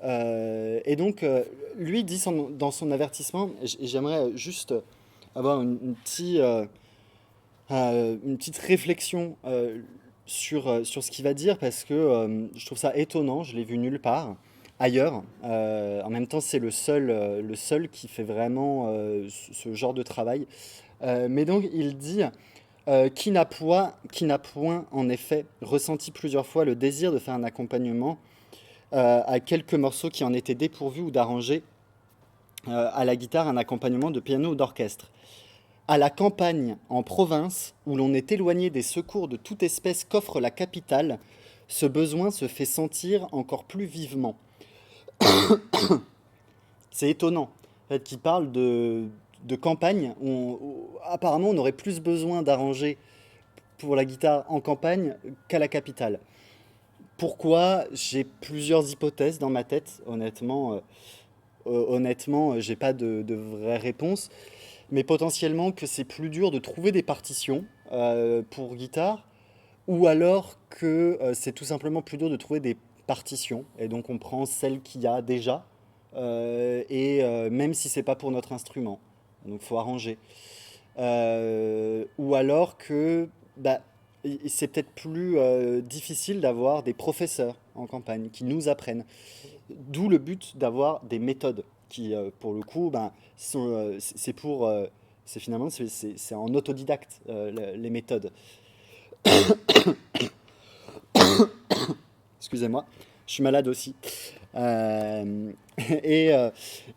Et donc, lui dit dans son avertissement, et j'aimerais juste avoir une petite réflexion sur ce qu'il va dire, parce que je trouve ça étonnant, je l'ai vu nulle part ailleurs. En même temps, c'est le seul qui fait vraiment ce genre de travail. Mais donc, il dit qui n'a point, en effet, ressenti plusieurs fois le désir de faire un accompagnement à quelques morceaux qui en étaient dépourvus ou d'arranger à la guitare un accompagnement de piano ou d'orchestre. À la campagne, en province, où l'on est éloigné des secours de toute espèce qu'offre la capitale, ce besoin se fait sentir encore plus vivement. C'est étonnant, en fait, qu'il parle de campagne. Apparemment, on aurait plus besoin d'arranger pour la guitare en campagne qu'à la capitale. Pourquoi? J'ai plusieurs hypothèses dans ma tête, honnêtement. Honnêtement, j'ai pas de vraie réponse. Mais potentiellement que c'est plus dur de trouver des partitions pour guitare, ou alors que c'est tout simplement plus dur de trouver des partitions, et donc on prend celle qu'il y a déjà, et même si c'est pas pour notre instrument, donc faut arranger. Ou alors que c'est peut-être plus difficile d'avoir des professeurs en campagne qui nous apprennent. D'où le but d'avoir des méthodes qui, pour le coup, c'est pour, c'est finalement, c'est en autodidacte les méthodes. Excusez-moi, Je suis malade aussi. Euh, et, euh,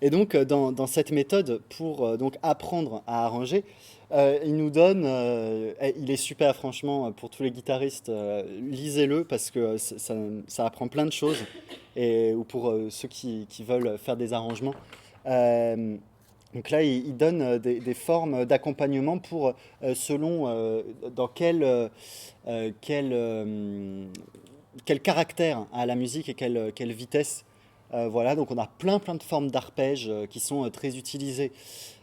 et donc, dans cette méthode, pour donc apprendre à arranger, il nous donne, il est super, franchement, pour tous les guitaristes, lisez-le parce que ça apprend plein de choses, ou pour ceux qui veulent faire des arrangements. Euh, donc là, il donne des formes d'accompagnement pour, selon dans quel caractère a la musique et quelle vitesse. Voilà, donc on a plein de formes d'arpèges qui sont très utilisées.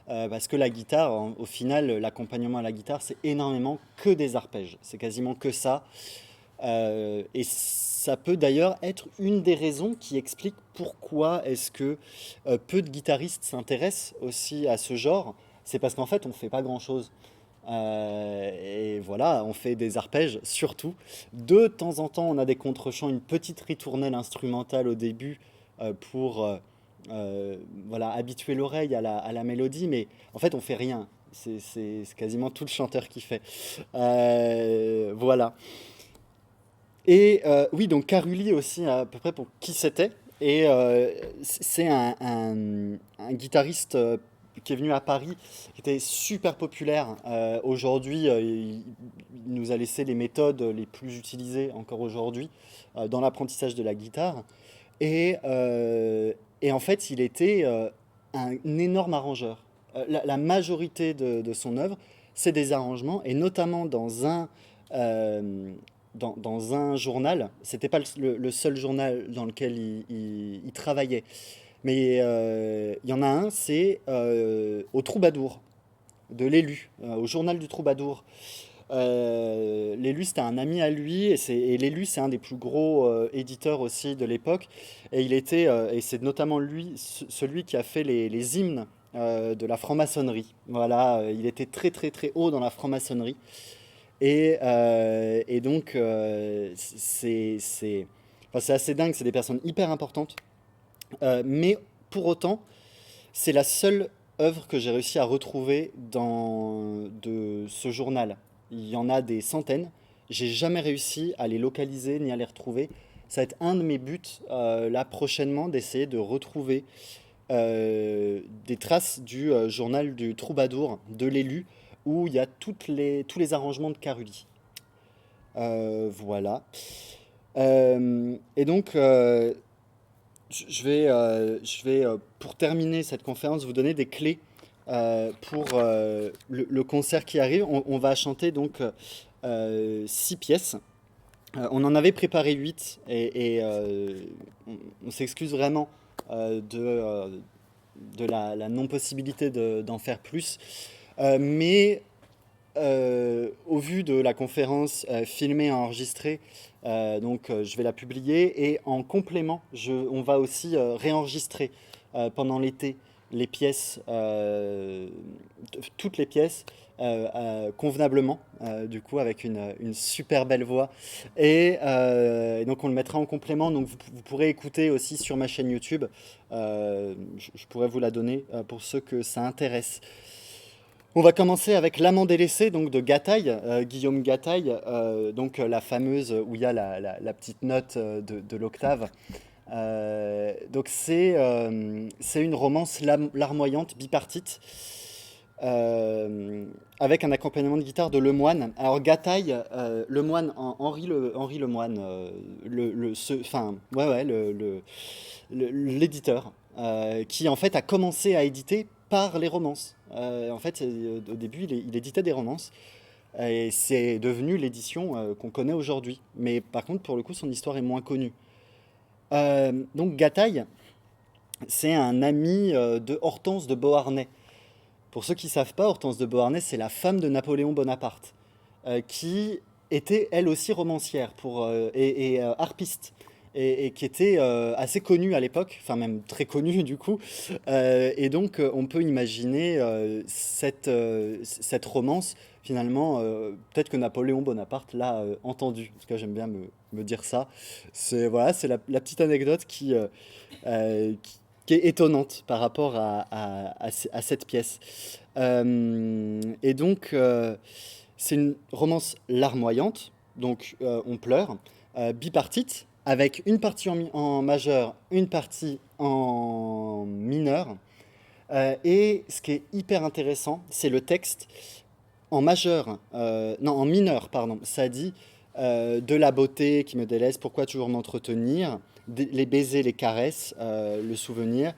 Parce que la guitare, au final, l'accompagnement à la guitare, c'est énormément que des arpèges. C'est quasiment que ça. Et ça peut d'ailleurs être une des raisons qui explique pourquoi est-ce que peu de guitaristes s'intéressent aussi à ce genre. C'est parce qu'en fait, on ne fait pas grand-chose. Et voilà, on fait des arpèges surtout. De temps en temps, on a des contre-champs, une petite ritournelle instrumentale au début pour voilà, habituer l'oreille à la mélodie, mais en fait, on fait rien. C'est quasiment tout le chanteur qui fait. Voilà. Et oui, donc Carulli aussi, à peu près pour qui c'était. Et c'est un guitariste qui est venu à Paris, qui était super populaire. Aujourd'hui, il nous a laissé les méthodes les plus utilisées encore aujourd'hui dans l'apprentissage de la guitare. Et en fait, il était un énorme arrangeur. La majorité de son œuvre, c'est des arrangements, et notamment euh, dans un journal. C'était pas le seul journal dans lequel il travaillait, mais il y en a un, c'est au Troubadour, de l'Élu, au journal du Troubadour. L'Élu, c'était un ami à lui, et l'Élu, c'est un des plus gros éditeurs aussi de l'époque. Et c'est notamment lui, celui qui a fait les hymnes de la franc-maçonnerie. Voilà, il était très haut dans la franc-maçonnerie. Et donc, enfin, c'est assez dingue, c'est des personnes hyper importantes. Mais pour autant, c'est la seule œuvre que j'ai réussi à retrouver de ce journal. Il y en a des centaines. J'ai jamais réussi à les localiser ni à les retrouver. Ça va être un de mes buts là prochainement d'essayer de retrouver des traces du journal du Troubadour de l'Élu où il y a tous les arrangements de Carulli. Voilà. Et donc, je vais, pour terminer cette conférence, vous donner des clés pour le concert qui arrive. On va chanter donc 6 pièces. On en avait préparé 8 on s'excuse vraiment de la non-possibilité d'en faire plus. Mais au vu de la conférence filmée et enregistrée, je vais la publier et en complément, on va aussi réenregistrer pendant l'été les pièces, toutes les pièces convenablement, du coup avec une super belle voix. Et donc on le mettra en complément, donc vous pourrez écouter aussi sur ma chaîne YouTube. Je pourrais vous la donner pour ceux que ça intéresse. On va commencer avec L'amant délaissé, donc de Gataï, Guillaume Gataï, la fameuse où il y a la petite note de l'octave. C'est une romance larmoyante, bipartite, avec un accompagnement de guitare de Lemoine. Alors Gataï, Lemoine, Henri Lemoine, l'éditeur, qui en fait a commencé à éditer par les romances. En fait, au début, il éditait des romances. Et c'est devenu l'édition qu'on connaît aujourd'hui. Mais par contre, pour le coup, son histoire est moins connue. Donc Gataï, c'est un ami de Hortense de Beauharnais. Pour ceux qui ne savent pas, Hortense de Beauharnais, c'est la femme de Napoléon Bonaparte, qui était elle aussi romancière harpiste, et qui était assez connue à l'époque, enfin même très connue du coup. On peut imaginer cette romance, finalement, peut-être que Napoléon Bonaparte l'a entendue. En tout cas, j'aime bien me dire ça. C'est la petite anecdote qui est étonnante par rapport à cette pièce. C'est une romance larmoyante, donc on pleure, bipartite, avec une partie en majeur, une partie en mineur. Et ce qui est hyper intéressant, c'est le texte en majeur, non, en mineur, pardon. Ça dit de la beauté qui me délaisse, pourquoi toujours m'entretenir, les baisers, les caresses, le souvenir.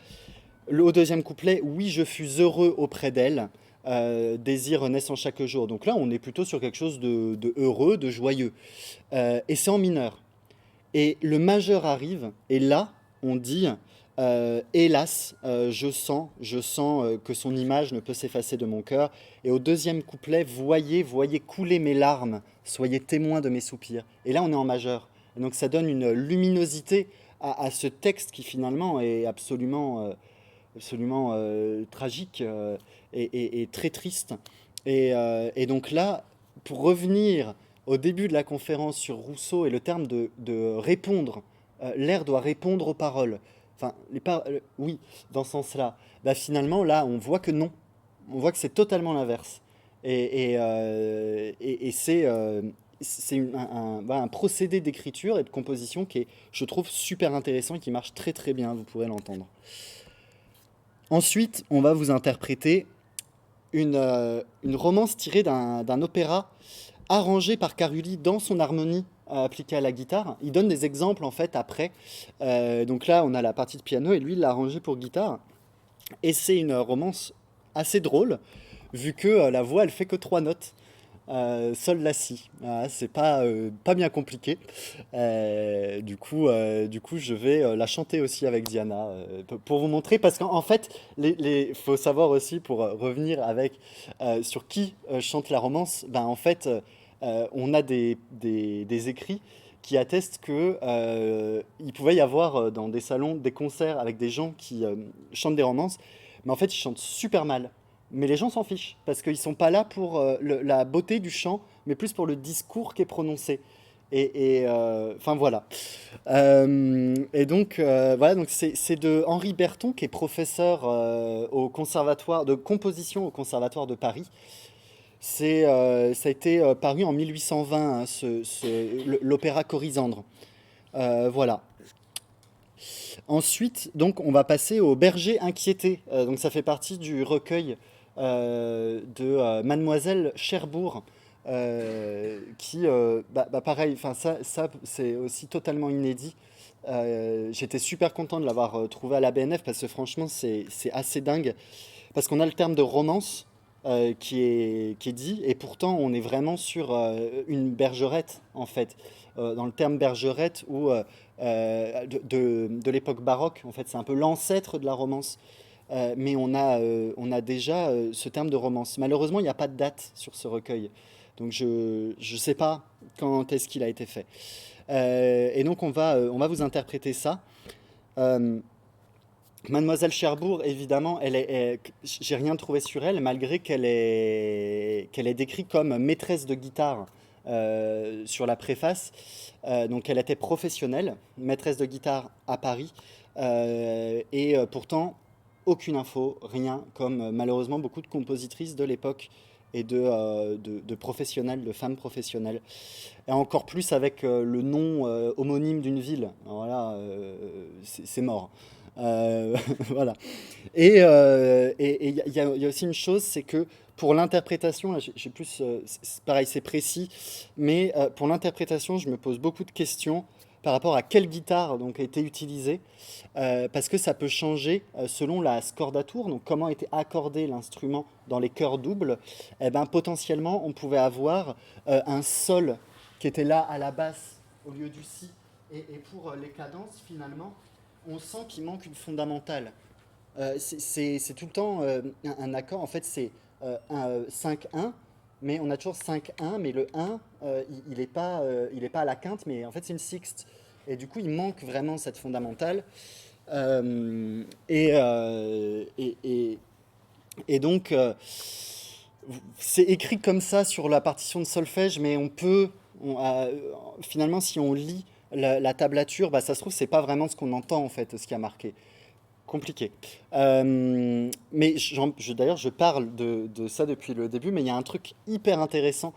Au deuxième couplet, oui, je fus heureux auprès d'elle, désir renaissant chaque jour. Donc là, on est plutôt sur quelque chose de heureux, de joyeux. Et c'est en mineur. Et le majeur arrive, et là, on dit, hélas, je sens que son image ne peut s'effacer de mon cœur. Et au deuxième couplet, voyez couler mes larmes, soyez témoins de mes soupirs. Et là, on est en majeur. Et donc ça donne une luminosité à ce texte qui finalement est absolument tragique et très triste. Et donc là, pour revenir au début de la conférence sur Rousseau et le terme de répondre, l'air doit répondre aux paroles. Enfin, oui, dans ce sens-là. Bah, finalement, là, on voit que non. On voit que c'est totalement l'inverse. Et c'est voilà, un procédé d'écriture et de composition qui est, je trouve, super intéressant et qui marche très très bien, vous pourrez l'entendre. Ensuite, on va vous interpréter une romance tirée d'un opéra arrangé par Carulli dans son harmonie appliquée à la guitare. Il donne des exemples en fait après. Donc là, on a la partie de piano et lui, il l'a arrangé pour guitare. Et c'est une romance assez drôle, vu que la voix, elle fait que trois notes. Sol, la, si. Voilà, c'est pas bien compliqué. Du coup, je vais la chanter aussi avec Diana pour vous montrer. Parce qu'en fait, faut savoir aussi, pour revenir avec sur qui chante la romance, ben, en fait, on a des écrits qui attestent que il pouvait y avoir dans des salons des concerts avec des gens qui chantent des romances, mais en fait, ils chantent super mal. Mais les gens s'en fichent, parce qu'ils sont pas là pour la beauté du chant, mais plus pour le discours qui est prononcé. Enfin voilà. Voilà, donc c'est de Henri Berton, qui est professeur au conservatoire de composition au Conservatoire de Paris. Ça a été paru en 1820, hein, l'opéra Corisandre. Voilà. Ensuite, donc, on va passer au Berger inquiété. Donc, ça fait partie du recueil de Mademoiselle Cherbourg, pareil, enfin ça c'est aussi totalement inédit. J'étais super content de l'avoir trouvé à la BNF parce que franchement c'est assez dingue parce qu'on a le terme de romance qui est dit et pourtant on est vraiment sur une bergerette en fait. Dans le terme bergerette ou de l'époque baroque en fait c'est un peu l'ancêtre de la romance. Mais on a déjà ce terme de romance. Malheureusement, il n'y a pas de date sur ce recueil. Donc je ne sais pas quand est-ce qu'il a été fait. Et donc on va vous interpréter ça. Euh, Mademoiselle Cherbourg, évidemment, j'ai rien trouvé sur elle, malgré qu'elle est décrite comme maîtresse de guitare sur la préface. Donc elle était professionnelle, maîtresse de guitare à Paris. Pourtant, aucune info, rien, comme malheureusement beaucoup de compositrices de l'époque et de professionnels, de femmes professionnelles. Et encore plus avec le nom homonyme d'une ville. Alors là, c'est mort. Voilà. Il y a aussi une chose, c'est que pour l'interprétation, là, j'ai plus, pareil, c'est précis, mais pour l'interprétation, je me pose beaucoup de questions par rapport à quelle guitare donc, a été utilisée, parce que ça peut changer selon la scordature, donc comment était accordé l'instrument dans les chœurs doubles. Eh ben, potentiellement, on pouvait avoir un sol qui était là à la basse au lieu du si, et pour les cadences, finalement, on sent qu'il manque une fondamentale. C'est tout le temps un accord. En fait, c'est 5-1, mais on a toujours 5-1, mais le 1, il est pas à la quinte, mais en fait, c'est une sixte. Et du coup, il manque vraiment cette fondamentale. Euh, et, euh, et, et, et donc, c'est écrit comme ça sur la partition de solfège, mais finalement, si on lit la tablature, bah, ça se trouve, c'est pas vraiment ce qu'on entend en fait, ce qui a marqué. Compliqué. Mais d'ailleurs, je parle de ça depuis le début, mais il y a un truc hyper intéressant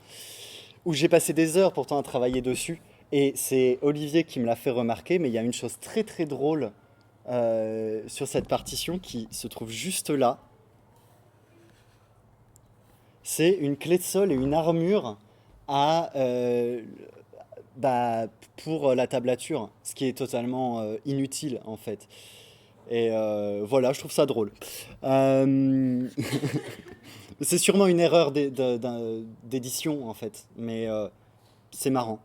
où j'ai passé des heures pourtant à travailler dessus. Et c'est Olivier qui me l'a fait remarquer, mais il y a une chose très très drôle sur cette partition qui se trouve juste là. C'est une clé de sol et une armure à, bah, pour la tablature, ce qui est totalement inutile en fait. Et voilà, je trouve ça drôle. Euh, c'est sûrement une erreur d'édition en fait, mais c'est marrant.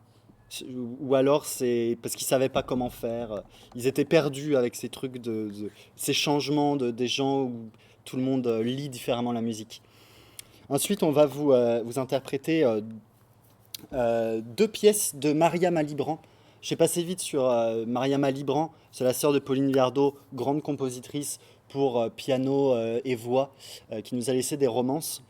Ou alors c'est parce qu'ils savaient pas comment faire. Ils étaient perdus avec ces trucs ces changements des gens où tout le monde lit différemment la musique. Ensuite, on va vous interpréter deux pièces de Maria Malibran. J'ai passé vite sur Maria Malibran, c'est la sœur de Pauline Viardot, grande compositrice pour piano et voix, qui nous a laissé des romances.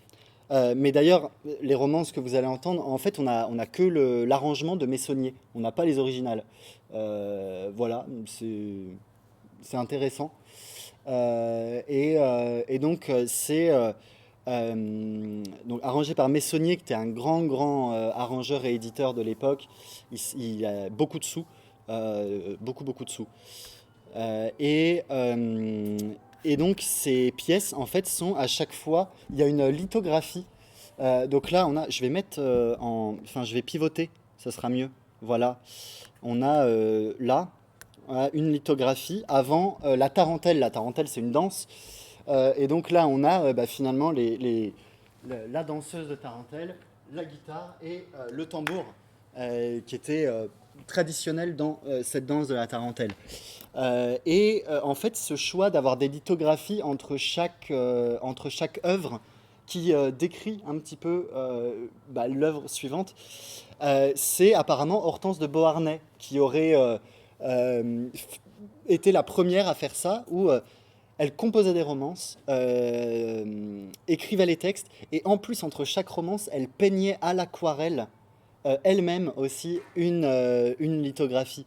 Mais d'ailleurs, les romances que vous allez entendre, en fait, on a que l'arrangement de Messonnier, on n'a pas les originales. Voilà, c'est intéressant. Et donc, donc, arrangé par Messonnier, qui était un grand arrangeur et éditeur de l'époque. Il a beaucoup de sous, beaucoup de sous. Et, et donc ces pièces, en fait, sont à chaque fois, il y a une lithographie. Donc là, je vais mettre enfin, je vais pivoter, ça sera mieux. Voilà, on a là une lithographie avant la tarentelle. La tarentelle, c'est une danse. Et donc là, on a bah, finalement la danseuse de tarentelle, la guitare et le tambour qui était traditionnel dans cette danse de la tarentelle. En fait, ce choix d'avoir des lithographies entre chaque œuvre qui décrit un petit peu bah, l'œuvre suivante, c'est apparemment Hortense de Beauharnais qui aurait euh, été la première à faire ça, où elle composait des romances, écrivait les textes, et en plus, entre chaque romance, elle peignait à l'aquarelle elle-même aussi une lithographie.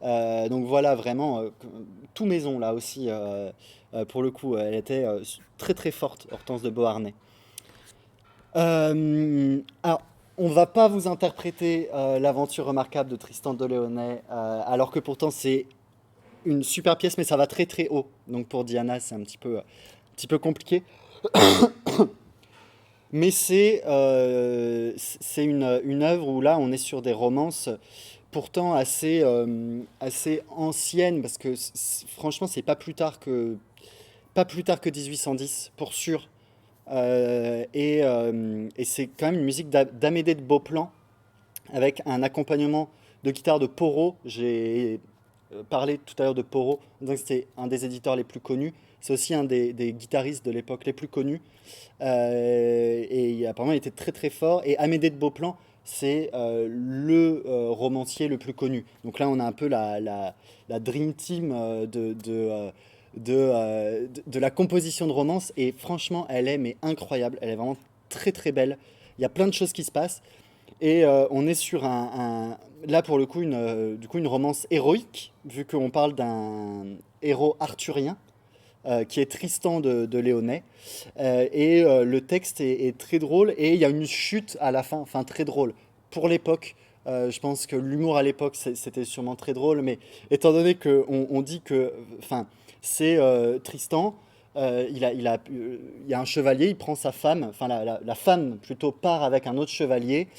Donc voilà, vraiment, tout maison là aussi, pour le coup, elle était très très forte, Hortense de Beauharnais. Alors, on va pas vous interpréter l'aventure remarquable de Tristan de Launay, alors que pourtant c'est une super pièce, mais ça va très très haut. Donc pour Diana, c'est un petit peu compliqué. Mais c'est une œuvre où là, on est sur des romances pourtant assez anciennes, parce que franchement, c'est pas plus tard que 1810, pour sûr. Et c'est quand même une musique d'Amédée de Beauplan, avec un accompagnement de guitare de Porot. J'ai parlé tout à l'heure de Porot, donc c'était un des éditeurs les plus connus. C'est aussi un des guitaristes de l'époque les plus connus. Et apparemment, il était très très fort. Et Amédée de Beauplan, c'est le romancier le plus connu. Donc là, on a un peu la Dream Team de la composition de romance. Et franchement, elle est mais incroyable. Elle est vraiment très très belle. Il y a plein de choses qui se passent. Et on est sur là pour le coup, du coup, une romance héroïque, vu qu'on parle d'un héros arthurien qui est Tristan de Léonet. Le texte est très drôle et il y a une chute à la fin, enfin très drôle. Pour l'époque, je pense que l'humour à l'époque c'était sûrement très drôle, mais étant donné qu'on on dit que enfin, c'est Tristan, il y a un chevalier, il prend sa femme, enfin la femme plutôt part avec un autre chevalier.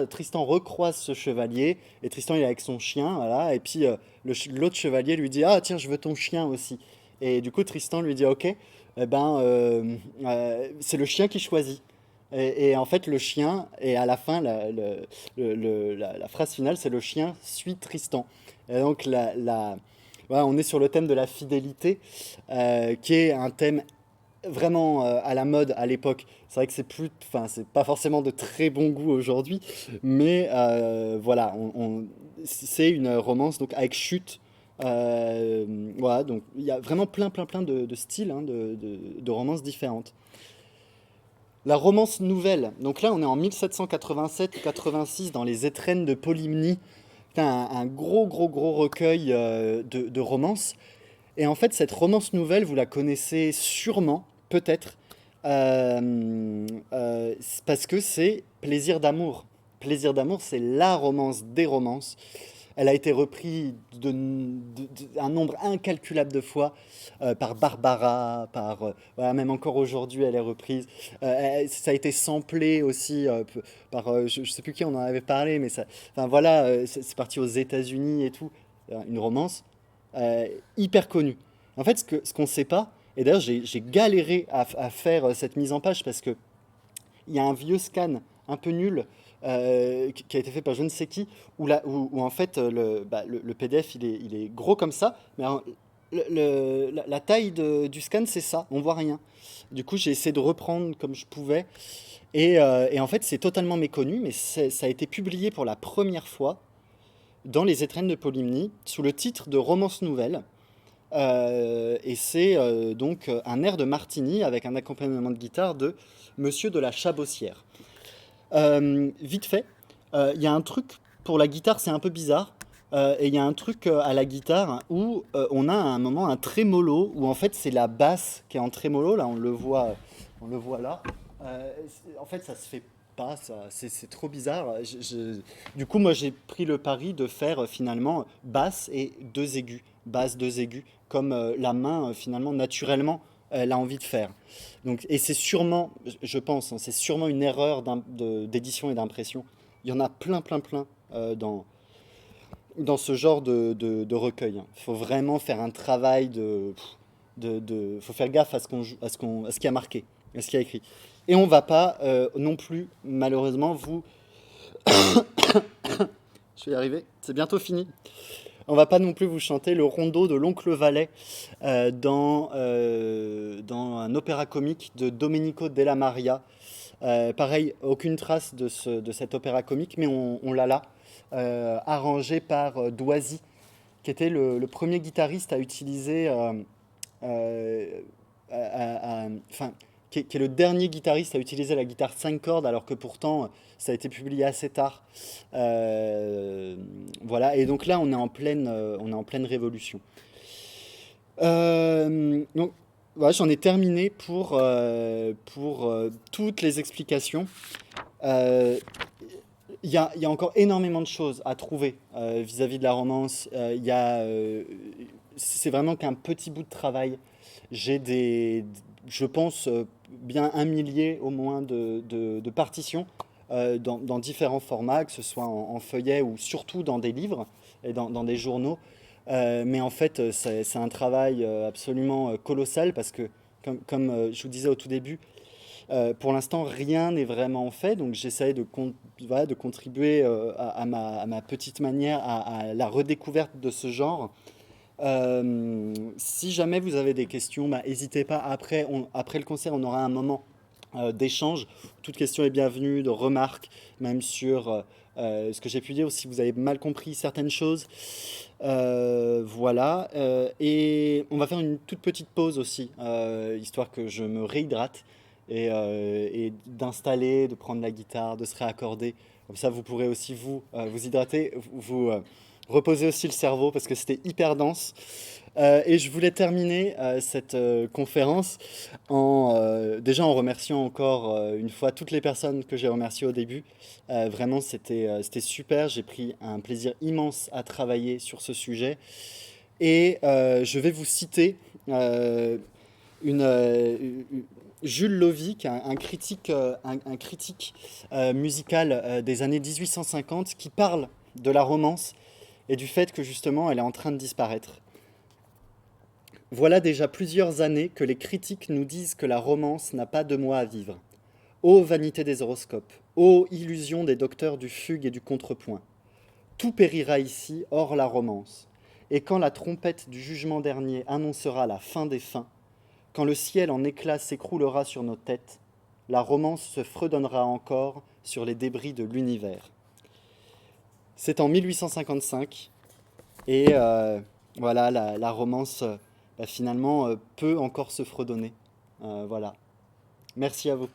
Tristan recroise ce chevalier, et Tristan il est avec son chien, voilà, et puis l'autre chevalier lui dit ah tiens je veux ton chien aussi. Et du coup Tristan lui dit ok, eh ben, c'est le chien qui choisit. Et en fait le chien, et à la fin la phrase finale c'est le chien suit Tristan. Et donc voilà, on est sur le thème de la fidélité, qui est un thème vraiment à la mode à l'époque. C'est vrai que enfin, c'est pas forcément de très bon goût aujourd'hui, mais voilà, c'est une romance donc avec chute. Voilà, donc il y a vraiment plein de styles, hein, de romances différentes. La romance nouvelle, donc là on est en 1787-86 dans les étrennes de Polymnie. C'est un gros recueil de romances. Et en fait, cette romance nouvelle, vous la connaissez sûrement, peut-être, parce que c'est Plaisir d'amour. Plaisir d'amour, c'est la romance des romances. Elle a été reprise un nombre incalculable de fois par Barbara, voilà, même encore aujourd'hui elle est reprise. Ça a été samplé aussi par, je ne sais plus qui on en avait parlé, mais ça, enfin voilà, c'est parti aux États-Unis et tout. Une romance euh, hyper connue. En fait, ce qu'on ne sait pas, et d'ailleurs j'ai galéré à faire cette mise en page parce que il y a un vieux scan un peu nul qui a été fait par je ne sais qui, où en fait le PDF il est gros comme ça, mais la taille du scan c'est ça, on voit rien. Du coup j'ai essayé de reprendre comme je pouvais, et en fait c'est totalement méconnu, mais ça a été publié pour la première fois dans les étrennes de Polymnie sous le titre de Romance Nouvelle. Et c'est donc un air de Martini avec un accompagnement de guitare de Monsieur de la Chabossière. Vite fait, il y a un truc pour la guitare, c'est un peu bizarre. Et il y a un truc à la guitare où on a à un moment un trémolo, où en fait c'est la basse qui est en trémolo, là on le voit là. En fait ça se fait pas, c'est trop bizarre. Du coup moi j'ai pris le pari de faire finalement basse et deux aigus, basse, deux aigus, comme la main finalement naturellement elle a envie de faire. Donc, et c'est sûrement, je pense, hein, c'est sûrement une erreur d'édition et d'impression. Il y en a plein, plein, plein dans ce genre de recueil. Il faut vraiment faire un travail faut faire gaffe à à ce qui a marqué, à ce qui a écrit. Et on va pas non plus, malheureusement, je vais y arriver, c'est bientôt fini. On va pas non plus vous chanter le rondeau de l'oncle Vallet dans un opéra comique de Domenico Della Maria. Pareil, aucune trace de cet opéra comique, mais on l'a là, arrangé par Doisy, qui était le premier guitariste à utiliser, euh, enfin, qui est le dernier guitariste à utiliser la guitare 5 cordes, alors que pourtant ça a été publié assez tard. Voilà, et donc là on est en pleine révolution. Donc voilà, j'en ai terminé pour toutes les explications. Euh, il y a encore énormément de choses à trouver vis-à-vis de la romance. C'est vraiment qu'un petit bout de travail. J'ai je pense, bien un millier au moins de partitions dans différents formats, que ce soit en feuillet ou surtout dans des livres et dans des journaux. Mais en fait, c'est un travail absolument colossal parce que, comme je vous disais au tout début, pour l'instant, rien n'est vraiment fait, donc j'essaie voilà, de contribuer à ma petite manière à la redécouverte de ce genre. Si jamais vous avez des questions, bah, n'hésitez pas. Après le concert, on aura un moment d'échange. Toute question est bienvenue, de remarques, même sur ce que j'ai pu dire, ou si vous avez mal compris certaines choses. Voilà. Et on va faire une toute petite pause aussi, histoire que je me réhydrate et d'installer, de prendre la guitare, de se réaccorder. Comme ça, vous pourrez aussi vous hydrater, reposer aussi le cerveau parce que c'était hyper dense. Et je voulais terminer cette conférence déjà en remerciant encore une fois toutes les personnes que j'ai remerciées au début. Vraiment, c'était super. J'ai pris un plaisir immense à travailler sur ce sujet. Et je vais vous citer une, euh, Jules Lovic, un critique musical des années 1850 qui parle de la romance et du fait que justement elle est en train de disparaître. Voilà déjà plusieurs années que les critiques nous disent que la romance n'a pas 2 mois à vivre. Ô vanité des horoscopes, ô illusion des docteurs du fugue et du contrepoint. Tout périra ici, hors la romance. Et quand la trompette du jugement dernier annoncera la fin des fins, quand le ciel en éclats s'écroulera sur nos têtes, la romance se fredonnera encore sur les débris de l'univers. C'est en 1855, et voilà, la romance finalement peut encore se fredonner. Voilà. Merci à vous.